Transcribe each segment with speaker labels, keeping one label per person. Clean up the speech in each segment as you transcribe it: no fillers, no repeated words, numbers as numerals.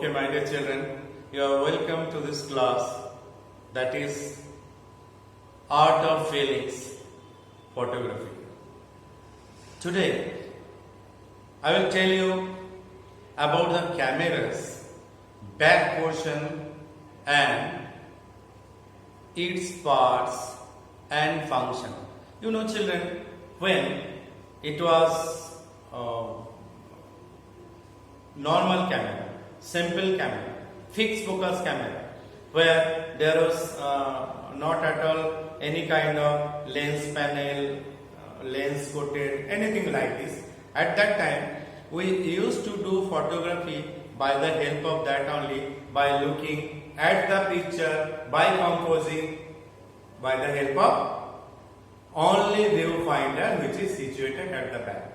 Speaker 1: Okay, my dear children, you are welcome to this class that is Art of Feelings Photography. Today, I will tell you about the camera's back portion and its parts and function. You know, children, when it was normal camera, simple camera, fixed focus camera, where there was not at all any kind of lens panel, lens coated, anything like this. At that time, we used to do photography by the help of that only, by looking at the picture, by composing, by the help of only viewfinder which is situated at the back.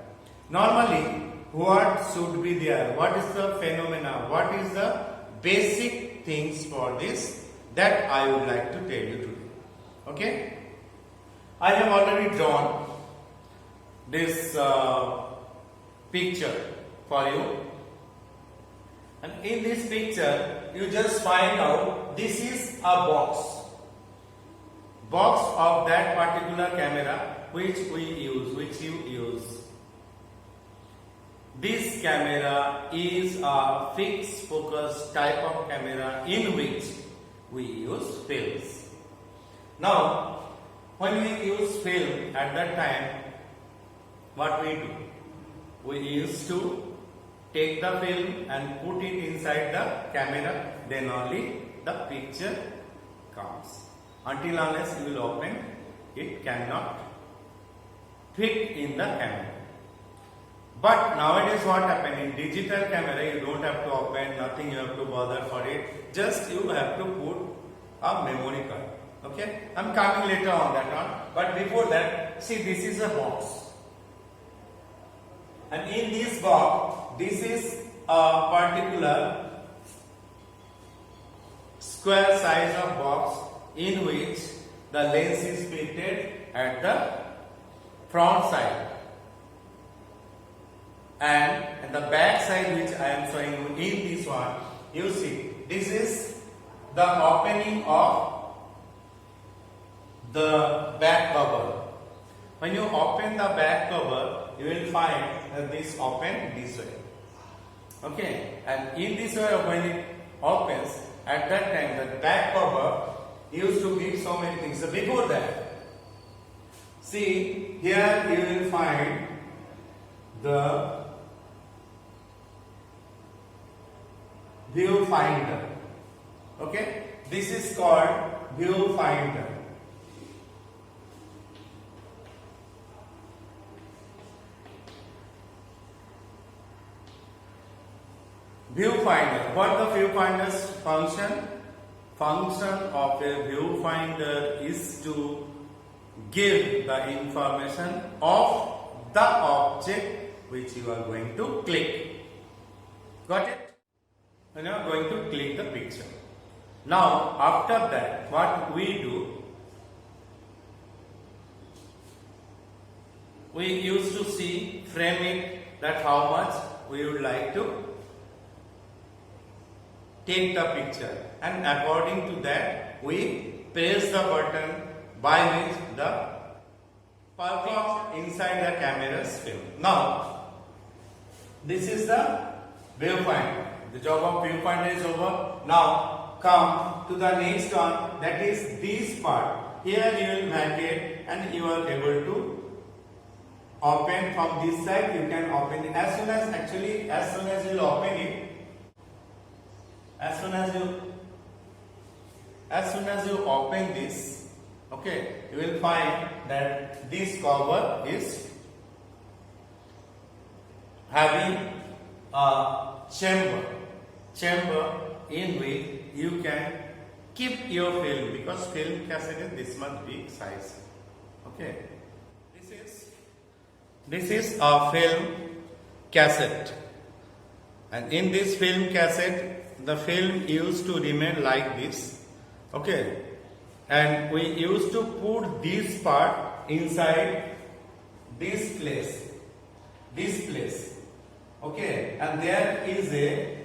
Speaker 1: Normally, what should be there? What is the phenomena? What is the basic things for this that I would like to tell you today? Okay? I have already drawn this picture for you, and in this picture you just find out this is a box of that particular camera which you use. This camera is a fixed focus type of camera in which we use films. Now, when we use film at that time, what we do? We used to take the film and put it inside the camera, then only the picture comes. Until unless you will open, it cannot fit in the camera. But nowadays what happened, in digital camera you don't have to open, nothing you have to bother for it, just you have to put a memory card. Okay, I am coming later on that one, but before that, see, this is a box, and in this box, this is a particular square size of box in which the lens is fitted at the front side. And at the back side, which I am showing you in this one, you see, this is the opening of the back cover. When you open the back cover, you will find that this open this way. Okay, and in this way, when it opens, at that time the back cover used to give so many things. So before that, see, here you will find the viewfinder. Okay, this is called viewfinder. Viewfinder. What the viewfinder's function? Function of a viewfinder is to give the information of the object which you are going to click. Got it? And you are going to click the picture. Now, after that, what we do, we used to see, frame it, that how much we would like to take the picture, and according to that, we press the button by which the performs inside the camera's film. Now, this is the viewfinder. The job of viewfinder is over. Now come to the next one, that is this part. Here you will make it and you are able to open from this side. You can open it as soon as you open it, as soon as you open this, okay, you will find that this cover is having a chamber in which you can keep your film, because film cassette is this much big size. Okay, this is a film cassette, and in this film cassette the film used to remain like this. Okay, and we used to put this part inside this place. Okay, and there is a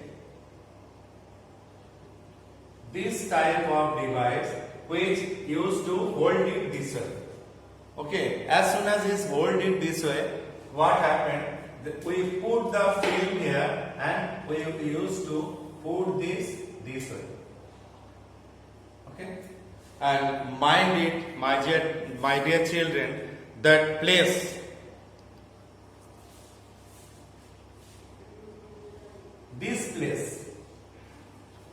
Speaker 1: this type of device which used to hold it this way. Okay, as soon as it hold it this way, what happened? We put the film here and we used to put this way. Okay, and mind it, my dear children, that place, this place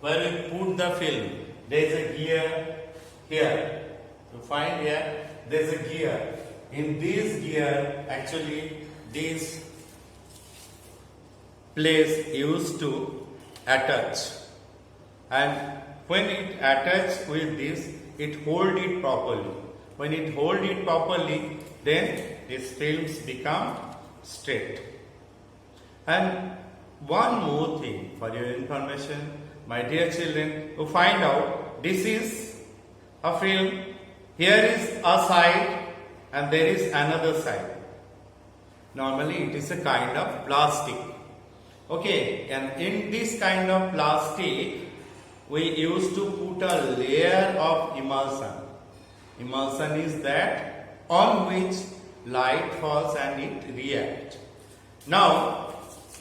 Speaker 1: where we put the film, there is a gear here. You find here, there is a gear. In this gear, actually, this place used to attach, and when it attach with this, it hold it properly. When it hold it properly, then these films become straight. And one more thing for your information, my dear children, to find out, this is a film, here is a side and there is another side. Normally it is a kind of plastic. Okay, and in this kind of plastic, we used to put a layer of emulsion. Emulsion is that on which light falls and it reacts. Now,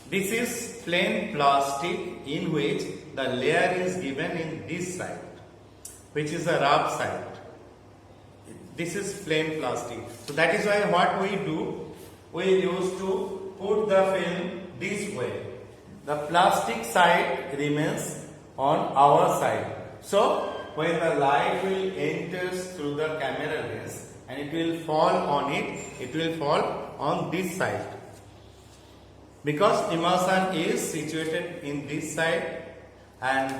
Speaker 1: this is plain plastic in which the layer is given in this side, which is a rough side. This is plain plastic. So that is why what we do, we used to put the film this way. The plastic side remains on our side. So when the light will enter through the camera lens and it will fall on it, it will fall on this side. Because emulsion is situated in this side, and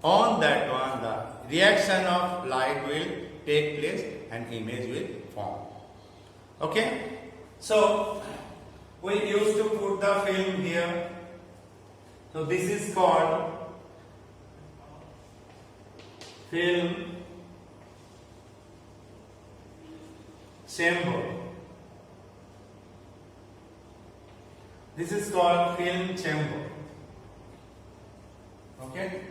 Speaker 1: on that one the reaction of light will take place and image will form. Okay, so we used to put the film here. So this is called film chamber. This is called film chamber. Okay.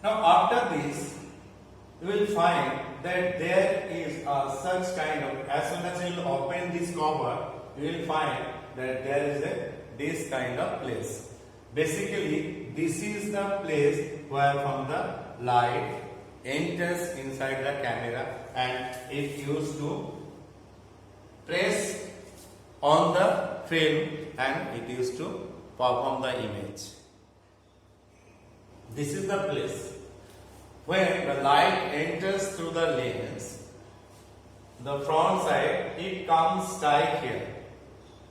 Speaker 1: Now after this, you will find that there is a such kind of, as soon as you will open this cover, you will find that there is this kind of place. Basically, this is the place where from the light enters inside the camera and it used to press on the film and it used to perform the image. This is the place. When the light enters through the lens, the front side, it comes tight here.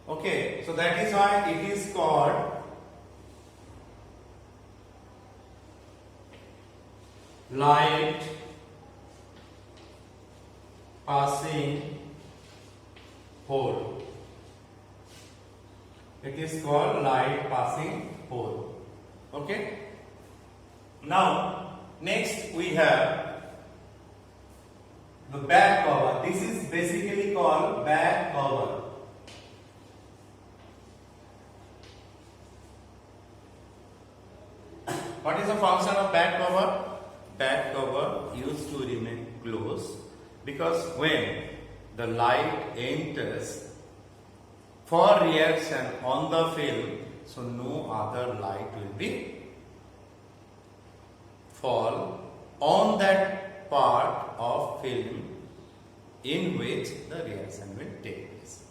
Speaker 1: Okay, so that is why it is called light passing hole. It is called light passing hole. Okay. Now, next we have the back cover. This is basically called back cover. What is the function of back cover? Back cover used to remain closed because when the light enters for reaction on the film, so no other light will be fall on that part of film in which the reaction will take place.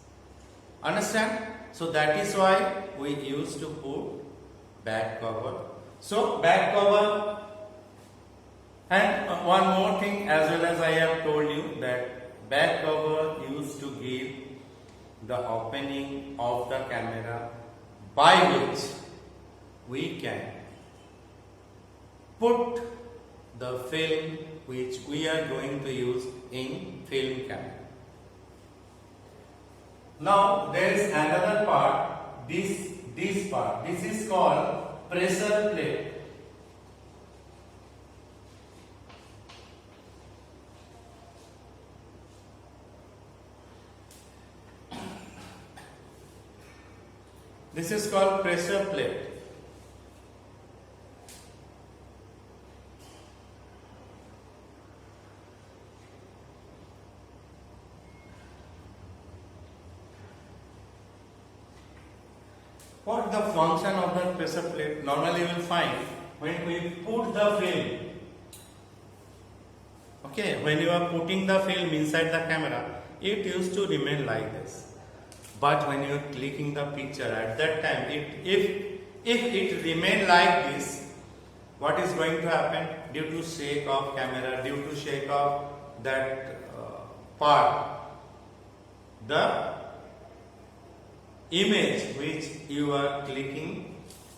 Speaker 1: Understand? So that is why we used to put back cover. So back cover, and one more thing, as well as I have told you that back cover used to give the opening of the camera by which we can put the film which we are going to use in film camera. Now there is another part, this part. This is called pressure plate. This is called pressure plate. What the function of the pressure plate? Normally you will find when we put the film. Okay, when you are putting the film inside the camera, it used to remain like this. But when you are clicking the picture at that time, if it remain like this, what is going to happen? Due to shake of camera, due to shake of that part, the image which you are clicking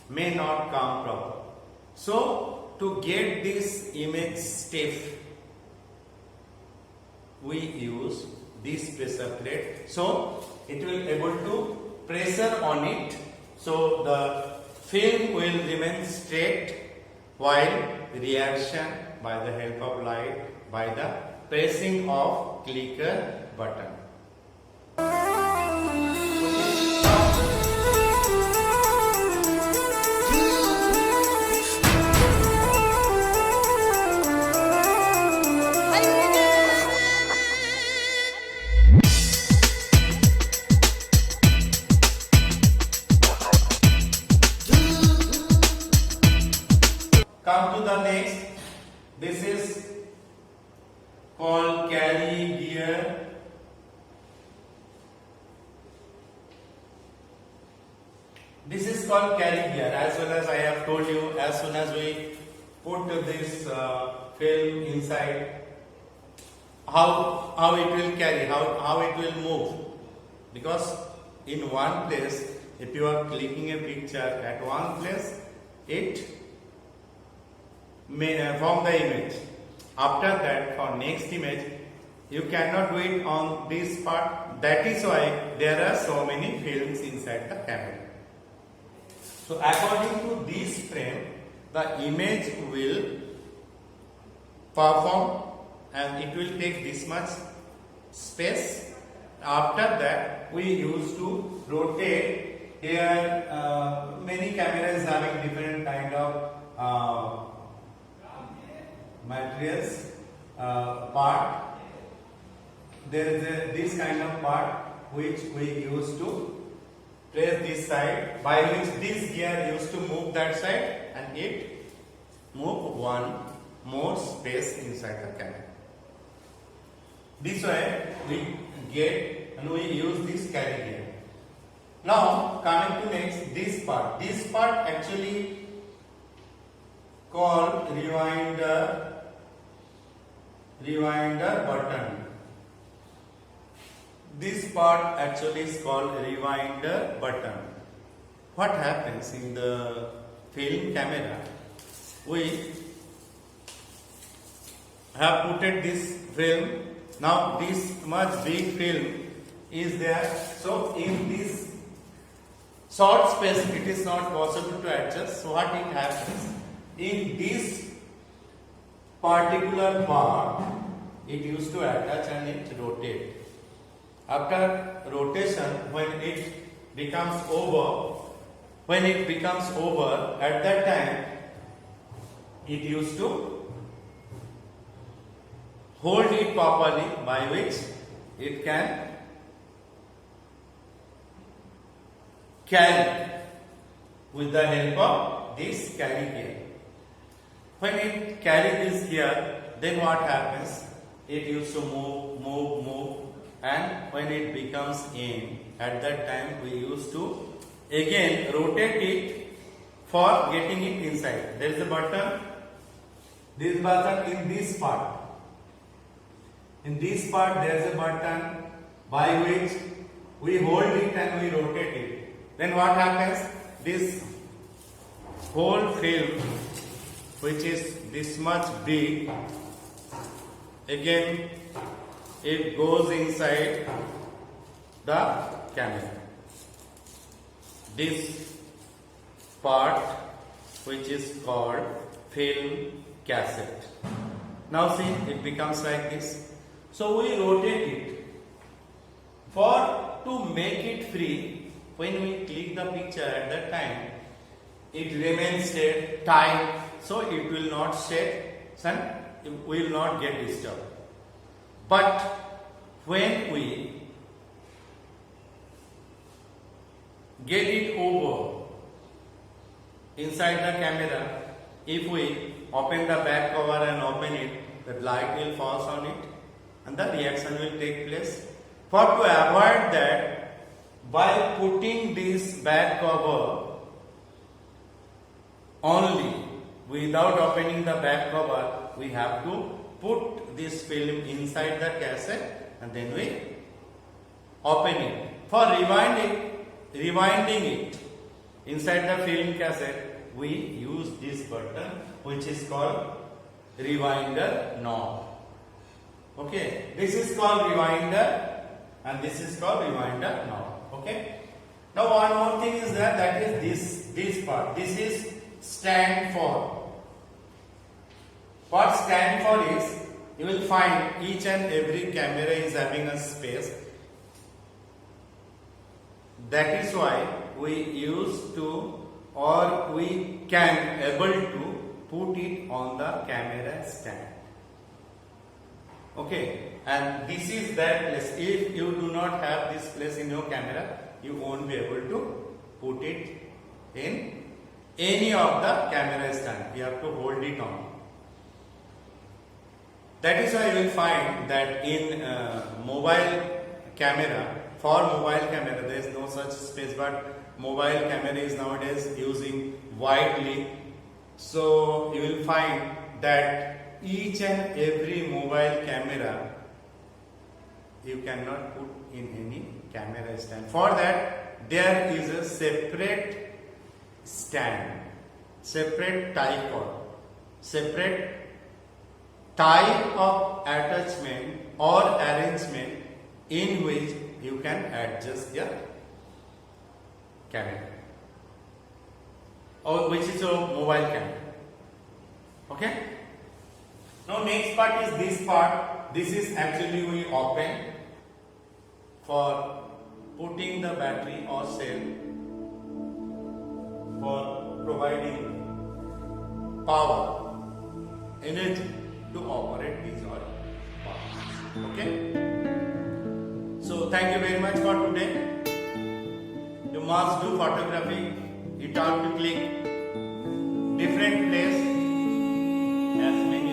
Speaker 1: may not come proper. So to get this image stiff, we use this pressure plate. So it will able to pressure on it. So the film will remain straight while reaction by the help of light, by the pressing of clicker button. Come to the next. This is called carry gear. This is called carry gear. As well as I have told you, as soon as we put this film inside, how it will carry, how it will move. Because in one place, if you are clicking a picture at one place, it may form the image. After that, for next image, you cannot do it on this part. That is why there are so many films inside the camera. So according to this frame, the image will perform and it will take this much space. After that, we used to rotate. Here, many cameras having different kind of materials part. There is this kind of part which we used to press this side, by which this gear used to move that side and it move one more space inside the camera. This way we get and we use this carry gear. Now coming to next, this part. This part actually called rewinder button. This part actually is called rewinder button. What happens in the film camera? We have put this film. Now this much big film is there. So in this short space, it is not possible to adjust. So what it happens? In this particular part, it used to attach and it rotate. After rotation, when it becomes over, at that time, it used to hold it properly, by which it can carry with the help of this carry gear. When it carries this gear, then what happens? It used to move, and when it becomes in, at that time we used to again rotate it for getting it inside. There is a button, this button in this part. In this part there is a button by which we hold it and we rotate it. Then what happens? This whole film, which is this much big, again it goes inside the camera. This part, which is called film cassette. Now see, it becomes like this. So we rotate it. To make it free, when we click the picture at that time, it remains tight, so it will not shake and it will not get disturbed. But when we get it over, inside the camera, if we open the back cover and open it, the light will fall on it and the reaction will take place. For to avoid that, by putting this back cover only, without opening the back cover, we have to put this film inside the cassette and then we open it. For rewinding it inside the film cassette, we use this button which is called rewinder knob. Okay, this is called rewinder and this is called rewinder knob. Okay. Now one more thing is that is this part. This is stand for. What stand for is, you will find each and every camera is having a space. That is why we used to, or we can able to put it on the camera stand. Okay, and this is that place. If you do not have this place in your camera, you won't be able to put it in any of the camera stand. You have to hold it on. That is why you will find that in mobile camera, for mobile camera there is no such space, but mobile camera is nowadays using widely. So you will find that each and every mobile camera you cannot put in any camera stand. For that there is a separate stand, separate type of attachment or arrangement in which you can adjust your camera, or which is your mobile camera. Okay. Now next part is this part. This is actually we open for putting the battery or cell for providing power, energy to operate these or parts. Okay. So thank you very much for today. You must do photography. You have to click different place as many